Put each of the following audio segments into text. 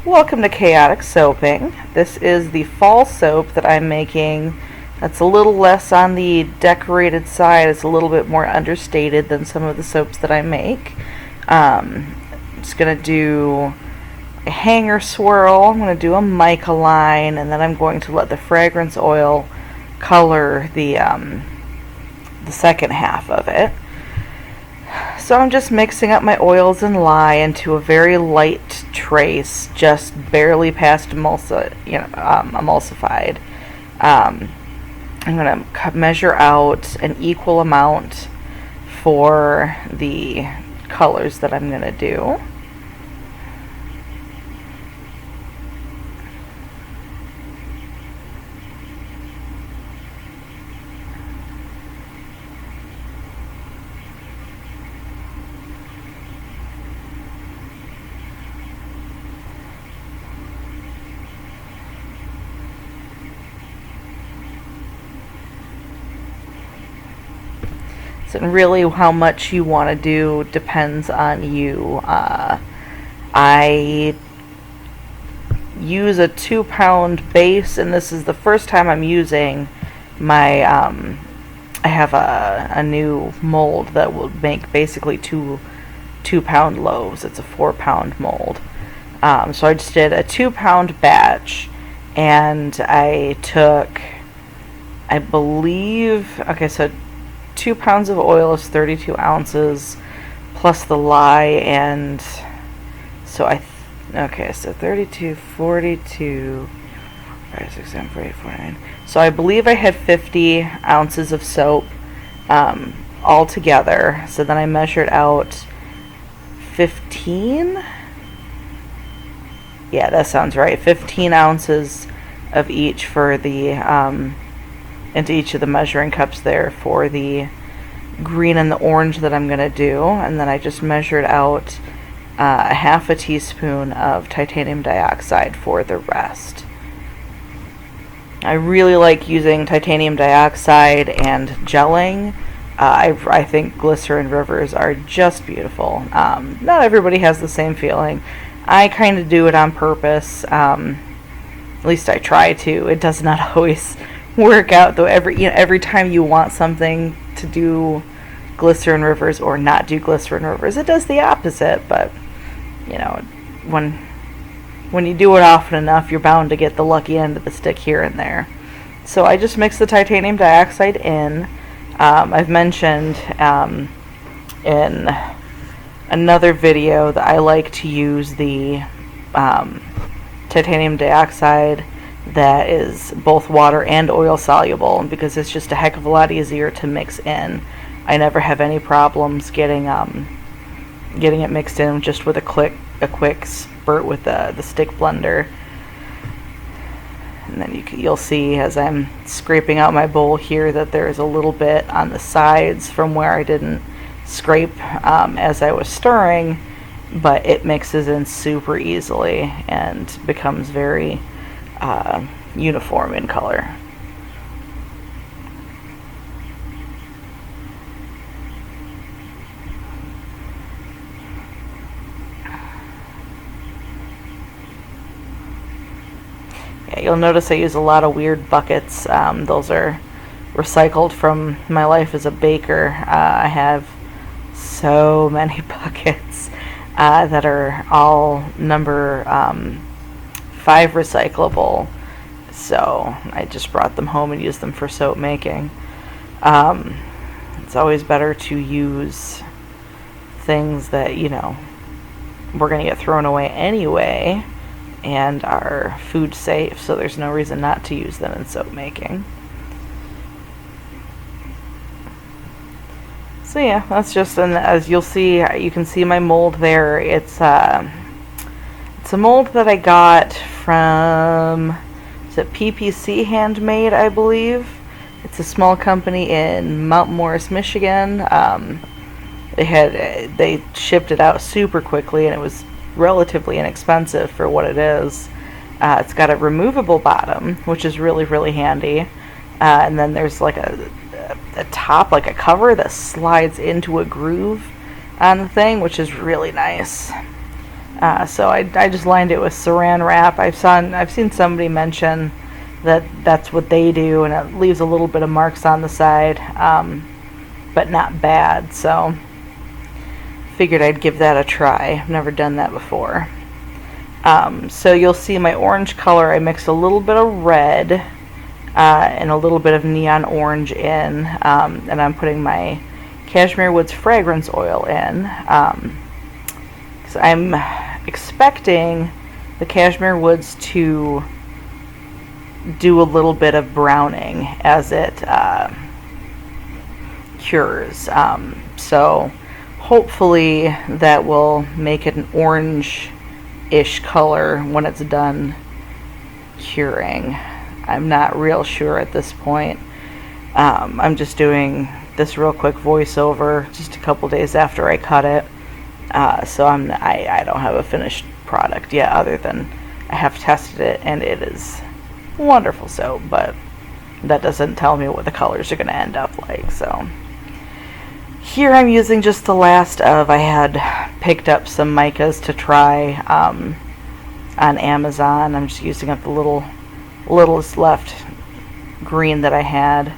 Welcome to Chaotic Soaping. This is the fall soap that I'm making. That's a little less on the decorated side. It's a little bit more understated than some of the soaps that I make. I'm just going to do a Hangar Swirl. I'm going to do a Mica line, and then I'm going to let the fragrance oil color the second half of it. So I'm just mixing up my oils and lye into a very light trace, just barely past emulsified. I'm going to measure out an equal amount for the colors that I'm going to do. And really how much you want to do depends on you. I use a 2-pound base, and this is the first time I'm using my I have a new mold that will make basically two-pound loaves. It's a 4-pound mold. So I just did a 2-pound batch, and I took, I believe, okay, so 2 pounds of oil is 32 ounces plus the lye, and so okay, so 32, 42, 5, 6, 7, 8, 49. So I believe I had 50 ounces of soap all together. So then I measured out 15. Yeah, that sounds right. 15 ounces of each for the into each of the measuring cups there for the green and the orange that I'm going to do. And then I just measured out a half a teaspoon of titanium dioxide for the rest. I really like using titanium dioxide and gelling. I think glycerin rivers are just beautiful. Not everybody has the same feeling. I kind of do it on purpose. At least I try to. It does not always work out, though. Every time you want something to do glycerin rivers or not do glycerin rivers, it does the opposite. But when you do it often enough, you're bound to get the lucky end of the stick here and there. So I just mix the titanium dioxide in. I've mentioned in another video that I like to use the titanium dioxide that is both water and oil soluble, because it's just a heck of a lot easier to mix in. I never have any problems getting it mixed in just with a quick spurt with the stick blender. And then you'll see as I'm scraping out my bowl here that there's a little bit on the sides from where I didn't scrape as I was stirring, but it mixes in super easily and becomes very uniform in color. Yeah, you'll notice I use a lot of weird buckets. Those are recycled from my life as a baker. I have so many buckets that are all number 5 recyclable, so I just brought them home and used them for soap making. It's always better to use things that we're going to get thrown away anyway and are food safe, so there's no reason not to use them in soap making. So yeah, that's just, and as you'll see, you can see my mold there. It's a mold that I got from, is it PPC Handmade, I believe. It's a small company in Mount Morris, Michigan. They shipped it out super quickly, and it was relatively inexpensive for what it is. It's got a removable bottom, which is really, really handy. And then there's like a top, like a cover that slides into a groove on the thing, which is really nice. So I just lined it with saran wrap. I've seen somebody mention that that's what they do, and it leaves a little bit of marks on the side, but not bad. So figured I'd give that a try. I've never done that before. So you'll see my orange color. I mixed a little bit of red and a little bit of neon orange in, and I'm putting my Cashmere Woods fragrance oil in. So I'm expecting the Cashmere Woods to do a little bit of browning as it cures. So hopefully that will make it an orange-ish color when it's done curing. I'm not real sure at this point. I'm just doing this real quick voiceover just a couple days after I cut it. So I don't have a finished product yet, other than I have tested it and it is wonderful soap, but that doesn't tell me what the colors are going to end up like. So here I'm using just the last of, I had picked up some micas to try on Amazon. I'm just using up the littlest left green that I had,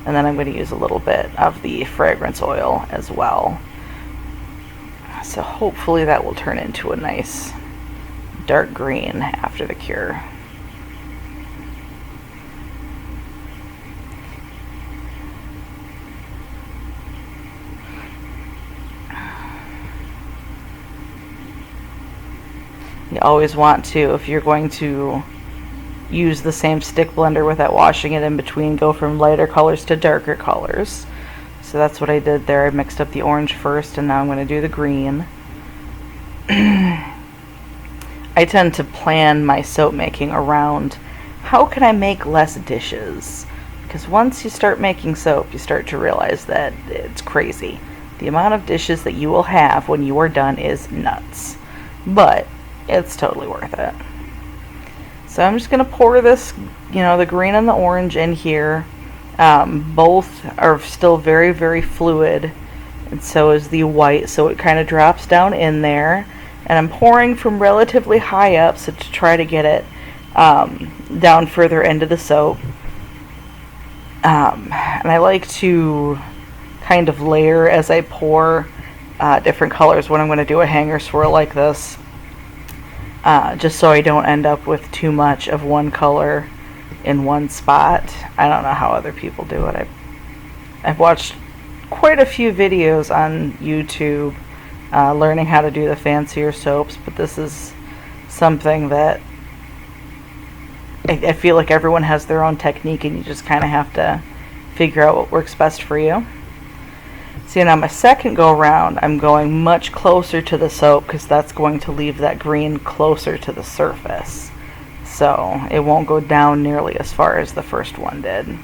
and then I'm going to use a little bit of the fragrance oil as well. So hopefully that will turn into a nice dark green after the cure. You always want to, if you're going to use the same stick blender without washing it in between, go from lighter colors to darker colors. So that's what I did there. I mixed up the orange first, and now I'm going to do the green. I tend to plan my soap making around how can I make less dishes, because once you start making soap, you start to realize that it's crazy. The amount of dishes that you will have when you are done is nuts, but it's totally worth it. So I'm just going to pour this, the green and the orange in here. Both are still very, very fluid, and so is the white, so it kind of drops down in there. And I'm pouring from relatively high up, so to try to get it down further into the soap. And I like to kind of layer as I pour different colors when I'm going to do a hanger swirl like this, just so I don't end up with too much of one color in one spot. I don't know how other people do it. I've watched quite a few videos on YouTube learning how to do the fancier soaps, but this is something that I feel like everyone has their own technique, and you just kind of have to figure out what works best for you. See, now my second go around, I'm going much closer to the soap, because that's going to leave that green closer to the surface. So it won't go down nearly as far as the first one did.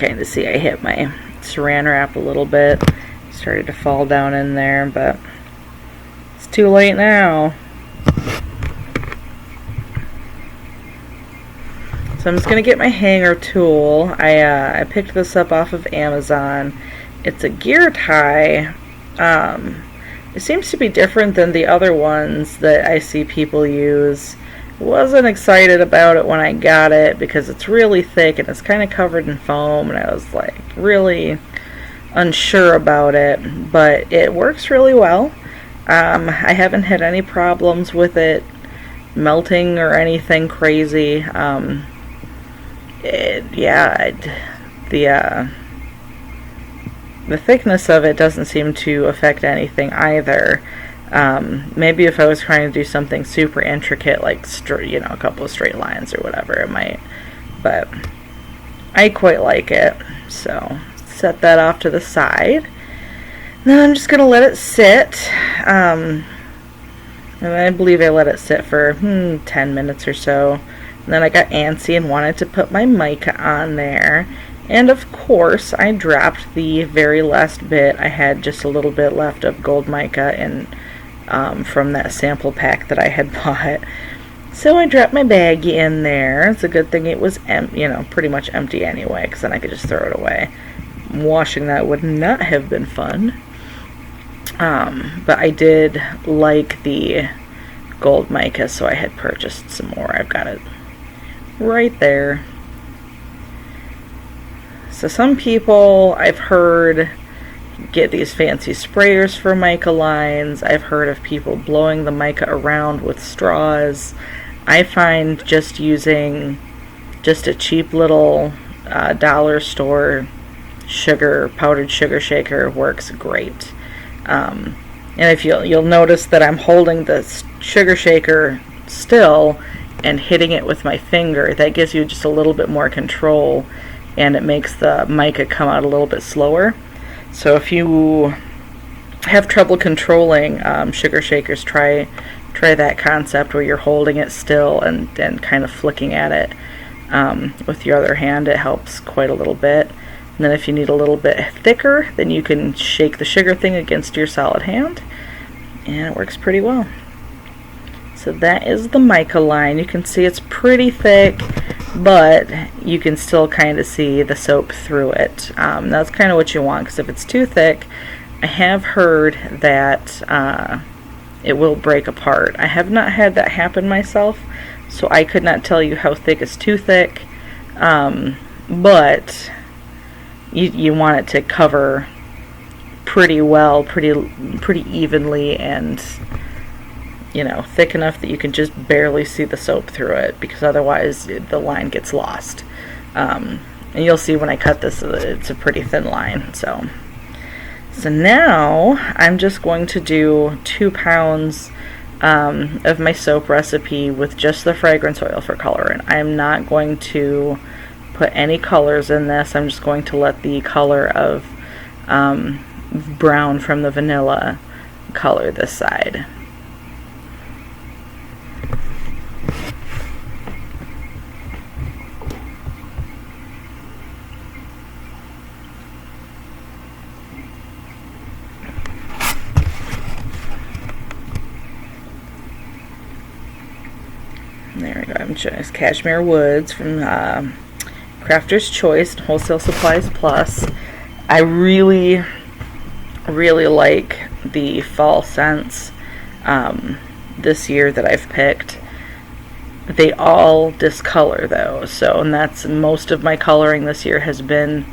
kind of see I hit my saran wrap a little bit. Started to fall down in there, but it's too late now. So I'm just going to get my hanger tool. I picked this up off of Amazon. It's a gear tie. It seems to be different than the other ones that I see people use. Wasn't excited about it when I got it because it's really thick and it's kind of covered in foam, and I was like really unsure about it, but it works really well. I haven't had any problems with it melting or anything crazy. The thickness of it doesn't seem to affect anything either. Maybe if I was trying to do something super intricate, like a couple of straight lines or whatever, it might. But I quite like it. So set that off to the side. Then I'm just gonna let it sit. And I believe I let it sit for 10 minutes or so. And then I got antsy and wanted to put my mica on there. And of course, I dropped the very last bit. I had just a little bit left of gold mica from that sample pack that I had bought. So I dropped my baggie in there. It's a good thing it was pretty much empty anyway, because then I could just throw it away. Washing that would not have been fun. But I did like the gold mica, so I had purchased some more. I've got it right there. So some people I've heard get these fancy sprayers for mica lines. I've heard of people blowing the mica around with straws. I find just using just a cheap little dollar store powdered sugar shaker works great. And if you'll notice that I'm holding the sugar shaker still and hitting it with my finger, that gives you just a little bit more control, and it makes the mica come out a little bit slower. So if you have trouble controlling sugar shakers, try that concept where you're holding it still and kind of flicking at it with your other hand. It helps quite a little bit. And then if you need a little bit thicker, then you can shake the sugar thing against your solid hand, and it works pretty well. So that is the mica line. You can see it's pretty thick, but you can still kind of see the soap through it. That's kind of what you want, because if it's too thick, I have heard that it will break apart. I have not had that happen myself, so I could not tell you how thick is too thick, but you want it to cover pretty well, pretty evenly, and thick enough that you can just barely see the soap through it, because otherwise the line gets lost. And you'll see when I cut this, it's a pretty thin line. So now I'm just going to do 2 pounds of my soap recipe with just the fragrance oil for color, and I'm not going to put any colors in this. I'm just going to let the color of brown from the vanilla color this side. There we go. I'm showing this Cashmere Woods from Crafter's Choice Wholesale Supplies Plus. I really like the fall scents this year that I've picked. They all discolor though, and that's most of my coloring this year has been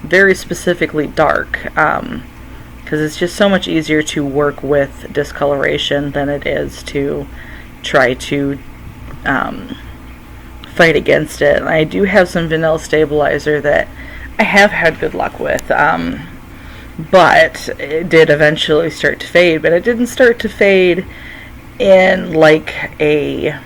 very specifically dark, because it's just so much easier to work with discoloration than it is to try to fight against it. And I do have some vanilla stabilizer that I have had good luck with, but it did eventually start to fade, but it didn't start to fade in like a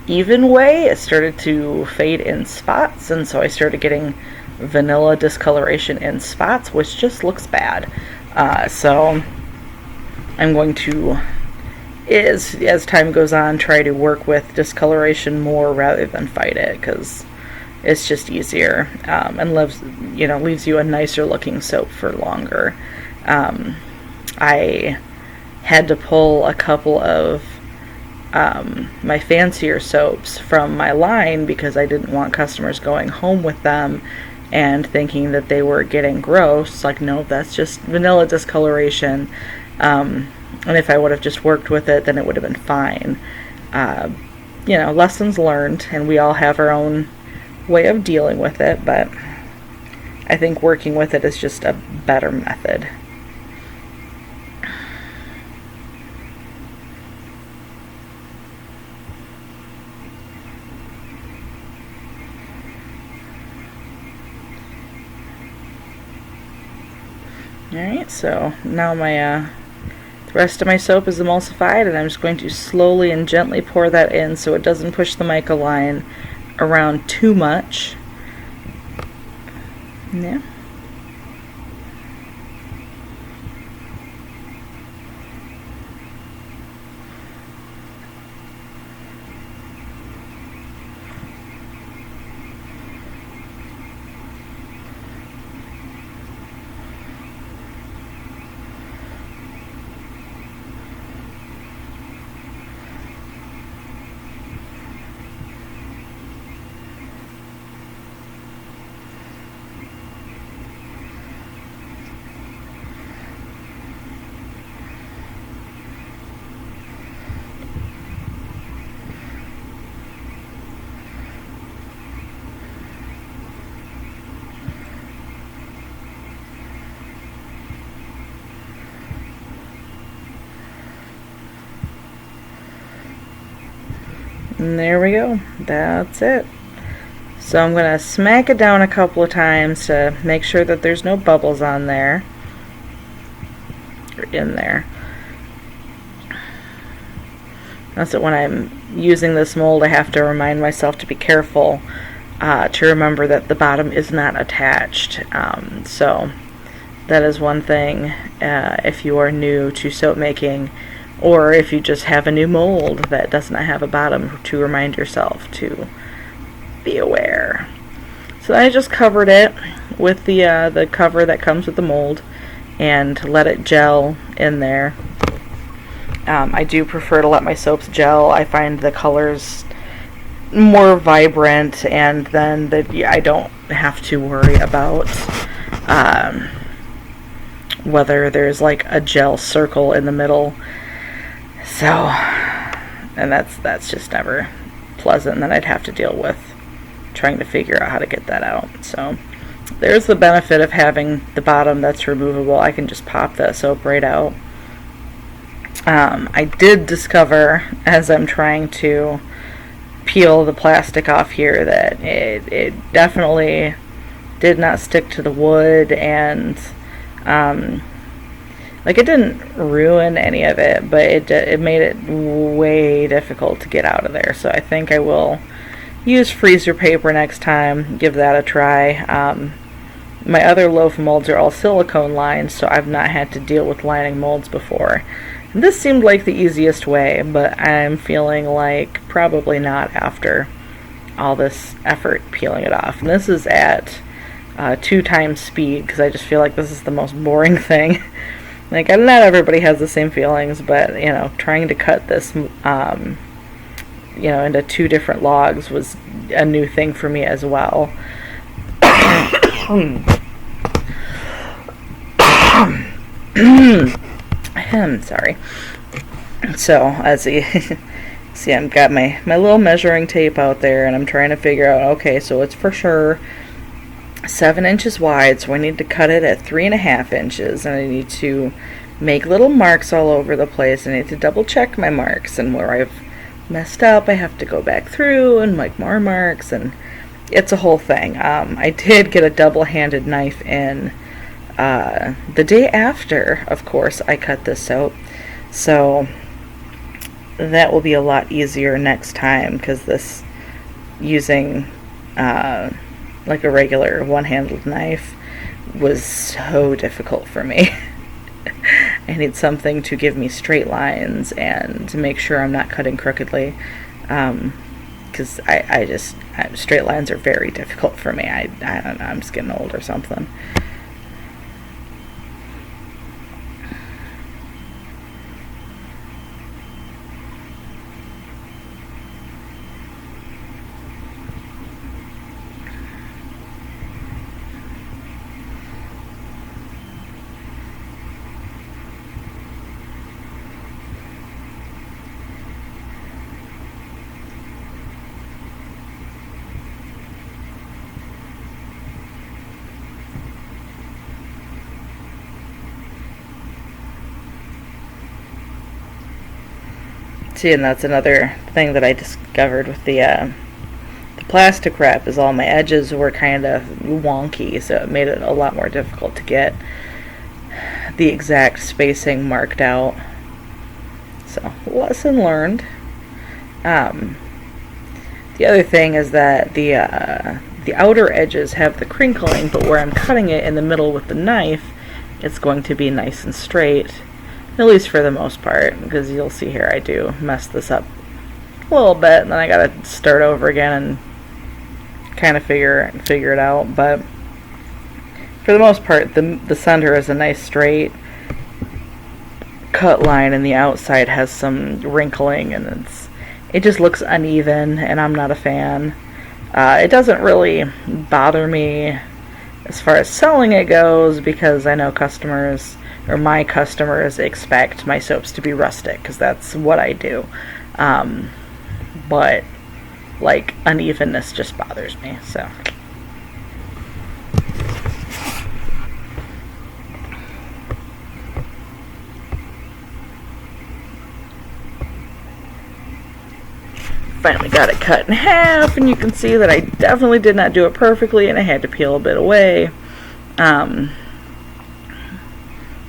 even way. It started to fade in spots, and so I started getting vanilla discoloration in spots, which just looks bad. So I'm going to, as time goes on, try to work with discoloration more rather than fight it, because it's just easier, and leaves you a nicer looking soap for longer. I had to pull a couple of my fancier soaps from my line because I didn't want customers going home with them and thinking that they were getting gross. Like, no, that's just vanilla discoloration. And if I would have just worked with it, then it would have been fine. Lessons learned, and we all have our own way of dealing with it, but I think working with it is just a better method. Alright, so now the rest of my soap is emulsified, and I'm just going to slowly and gently pour that in so it doesn't push the mica line around too much. Yeah. And there we go. That's it. So I'm going to smack it down a couple of times to make sure that there's no bubbles on there. Or in there. That's it. When I'm using this mold, I have to remind myself to be careful to remember that the bottom is not attached. So that is one thing if you are new to soap making, or if you just have a new mold that does not have a bottom, to remind yourself to be aware. So I just covered it with the cover that comes with the mold and let it gel in there. I do prefer to let my soaps gel. I find the colors more vibrant, and then I don't have to worry about whether there's like a gel circle in the middle. So, and that's just never pleasant, and then I'd have to deal with trying to figure out how to get that out. So there's the benefit of having the bottom that's removable. I can just pop that soap right out. I did discover, as I'm trying to peel the plastic off here, that it definitely did not stick to the wood, and it didn't ruin any of it, but it made it way difficult to get out of there. So I think I will use freezer paper next time, give that a try. My other loaf molds are all silicone lined, so I've not had to deal with lining molds before. And this seemed like the easiest way, but I'm feeling like probably not after all this effort peeling it off. And this is at 2 times speed, because I just feel like this is the most boring thing. Like, not everybody has the same feelings, but, trying to cut this, into 2 different logs was a new thing for me as well. Sorry. So, as you see, I've got my little measuring tape out there, and I'm trying to figure out, okay, so it's for sure 7 inches wide, so I need to cut it at 3.5 inches, and I need to make little marks all over the place. I need to double check my marks, and where I've messed up I have to go back through and make more marks, and it's a whole thing. I did get a double-handed knife in the day after, of course, I cut this soap, so that will be a lot easier next time, because this, using like a regular one-handled knife, was so difficult for me. I need something to give me straight lines and to make sure I'm not cutting crookedly, because because straight lines are very difficult for me. I don't know, I'm just getting old or something. See, and that's another thing that I discovered with the plastic wrap, is all my edges were kind of wonky, so it made it a lot more difficult to get the exact spacing marked out. So, lesson learned. The other thing is that the outer edges have the crinkling, but where I'm cutting it in the middle with the knife, it's going to be nice and straight. At least for the most part, because you'll see here I do mess this up a little bit, and then I gotta start over again and kind of figure it out. But for the most part, the center is a nice straight cut line, and the outside has some wrinkling, and it just looks uneven, and I'm not a fan. It doesn't really bother me as far as selling it goes, because I know customers, or my customers, expect my soaps to be rustic, because that's what I do. But like, unevenness just bothers me, so. Finally got it cut in half, and you can see that I definitely did not do it perfectly, and I had to peel a bit away.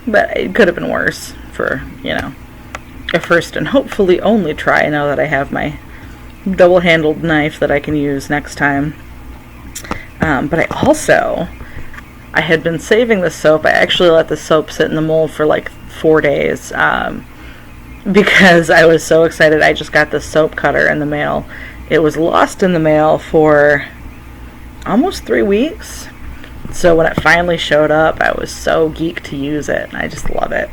But it could have been worse for, a first and hopefully only try, now that I have my double-handled knife that I can use next time. But I had been saving the soap. I actually let the soap sit in the mold for like 4 days, because I was so excited. I just got the soap cutter in the mail. It was lost in the mail for almost 3 weeks. So when it finally showed up, I was so geeked to use it. I just love it.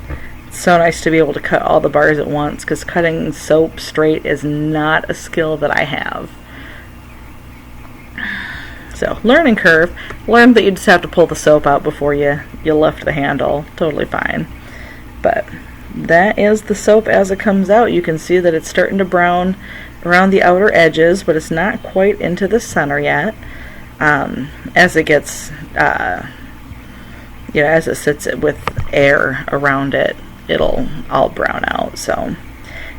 It's so nice to be able to cut all the bars at once, because cutting soap straight is not a skill that I have. So, learning curve. Learned that you just have to pull the soap out before you lift the handle. Totally fine. But that is the soap as it comes out. You can see that it's starting to brown around the outer edges, but it's not quite into the center yet. As it gets, as it sits with air around it, it'll all brown out. So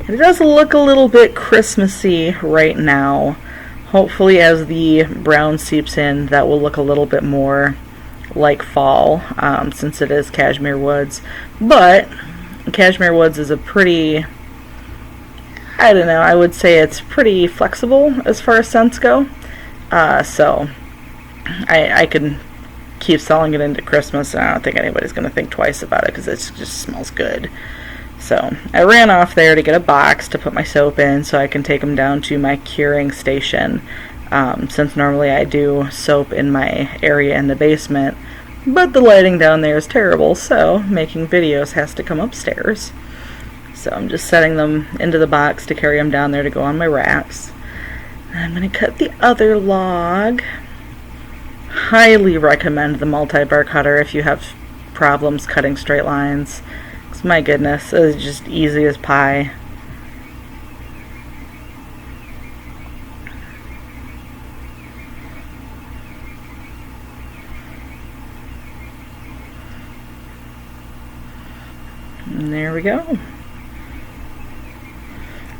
it does look a little bit Christmassy right now. Hopefully as the brown seeps in, that will look a little bit more like fall, since it is cashmere woods. But cashmere woods is a pretty, I don't know, I would say it's pretty flexible as far as scents go. So I could keep selling it into Christmas, and I don't think anybody's going to think twice about it, because it just smells good. So I ran off there to get a box to put my soap in, so I can take them down to my curing station, since normally I do soap in my area in the basement, but the lighting down there is terrible, so making videos has to come upstairs. So I'm just setting them into the box to carry them down there to go on my racks. I'm going to cut the other log. Highly recommend the multi-bar cutter if you have problems cutting straight lines. 'Cause my goodness, it's just easy as pie. And there we go.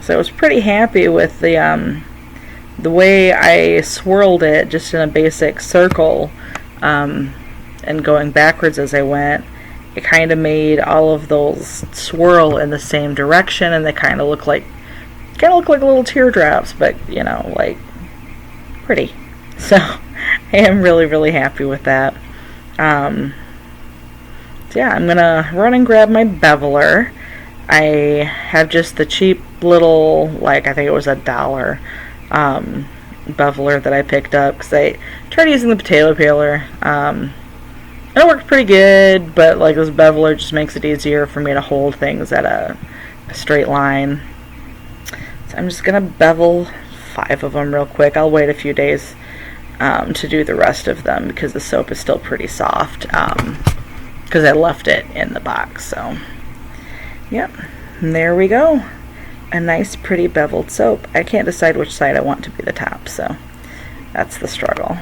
So I was pretty happy with the way I swirled it, just in a basic circle, and going backwards as I went. It kind of made all of those swirl in the same direction, and they kind of look like little teardrops, but like pretty. So I am really, really happy with that. So yeah, I'm gonna run and grab my beveler. I have just the cheap little, I think it was $1, beveler that I picked up, because I tried using the potato peeler. And it worked pretty good, but like this beveler just makes it easier for me to hold things at a straight line. So I'm just gonna bevel 5 of them real quick. I'll wait a few days to do the rest of them because the soap is still pretty soft, because I left it in the box. So yep, and there we go, a nice pretty beveled soap. I can't decide which side I want to be the top, so that's the struggle.